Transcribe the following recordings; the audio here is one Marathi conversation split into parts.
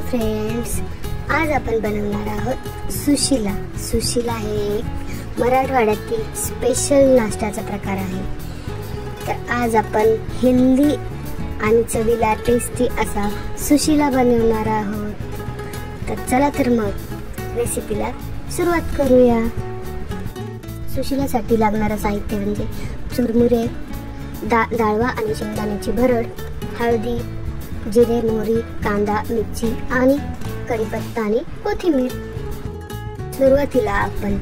फ्रेंड्स, आज आपण बनवणार आहोत सुशिला। सुशिला हे एक मराठवाड्यातील स्पेशल नाश्त्याचा प्रकार आहे। तर आज आपण हेल्दी आणि चवीला टेस्टी असा सुशिला बनवणार आहोत। तर चला तर मग रेसिपीला सुरुवात करूया। सुशिलासाठी लागणारं साहित्य म्हणजे चुरमुरे, डाळवा आणि शेंगदाण्याची भरड, हळदी, जिरे, मोहरी, कांदा, मिरची आणि कढीपत्ता आणि कोथिंबीर। सुरुवातीला आपण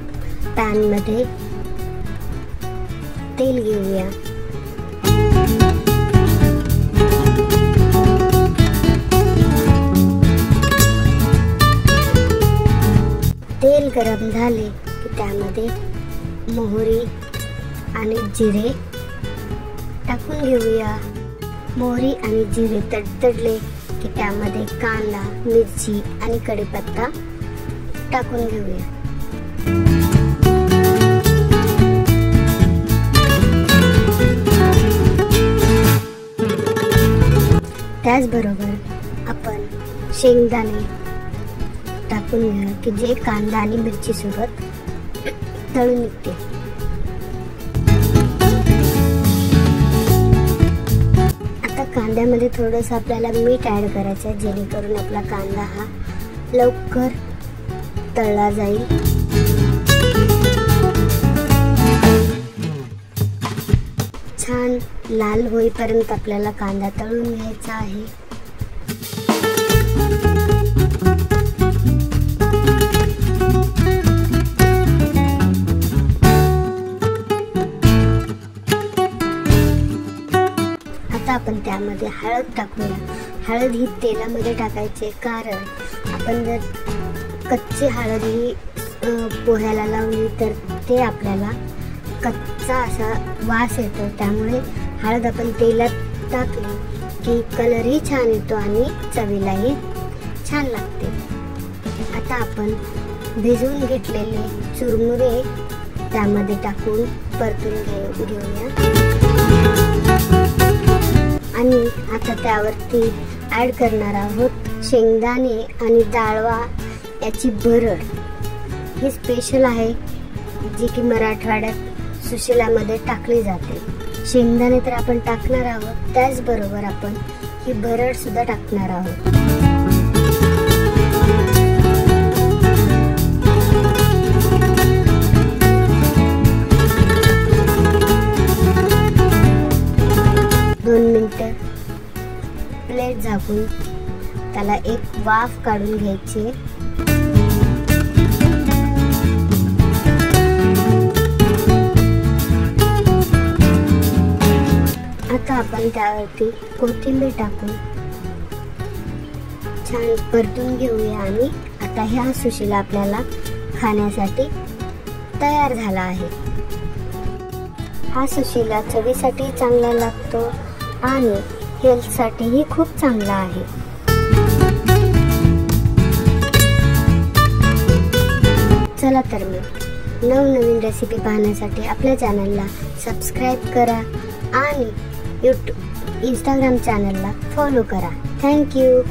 पॅन मध्ये तेल घेऊया। तेल गरम झाले की त्यामध्ये मोहरी आणि जिरे टाकून घेऊया। मोहरी आणि जिरे तडतडले की त्यामध्ये कांदा, मिरची आणि कढीपत्ता टाकून घेऊया। त्याचबरोबर आपण शेंगदाणे टाकून घेऊया की जे कांदा आणि मिरची सोबत तळून निघते। कांद्यामध्ये थोडंसं आपल्याला मीठ ऍड करायचं आहे, जेणेकरून आपला कांदा हा लवकर तळला जाईल। छान लाल होईपर्यंत आपल्याला कांदा तळून घ्यायचा आहे। आपण त्यामध्ये हळद टाकूया। हळद ही तेलामध्ये टाकायचे, कारण आपण जर कच्ची हळद ही पोह्याला लावली तर ते आपल्याला कच्चा असा वास येतो। त्यामुळे हळद आपण तेलात टाकली की कलरही छान येतो आणि चवीलाही छान लागते। आता आपण भिजवून घेतलेले चुरमुरे त्यामध्ये टाकून परतून घेऊया आणि आता त्यावरती ऍड करणार आहोत शेंगदाणे आणि डाळवा याची भरड। ही स्पेशल आहे जी की मराठवाड्यात सुशिलामध्ये टाकली जाते। शेंगदाणे तर आपण टाकणार आहोत, त्याचबरोबर आपण ही भरड सुद्धा टाकणार आहोत। प्लेट झाकून त्याला एक वाफ काढून घ्यायची। आता आपण त्यावरती कोथिंबीर टाकून छान परतून घेऊया आणि आता ह्या सुशिला आपल्याला खाण्यासाठी तयार झाला आहे। हा सुशिला चवीसाठी चांगला लागतो आणि हेल्थ साठीही खूप चांगला आहे। चला तर मग नवनवीन रेसिपी पाहण्यासाठी आपल्या चॅनलला सबस्क्राईब करा आणि इंस्टाग्राम चॅनलला फॉलो करा। थँक्यू।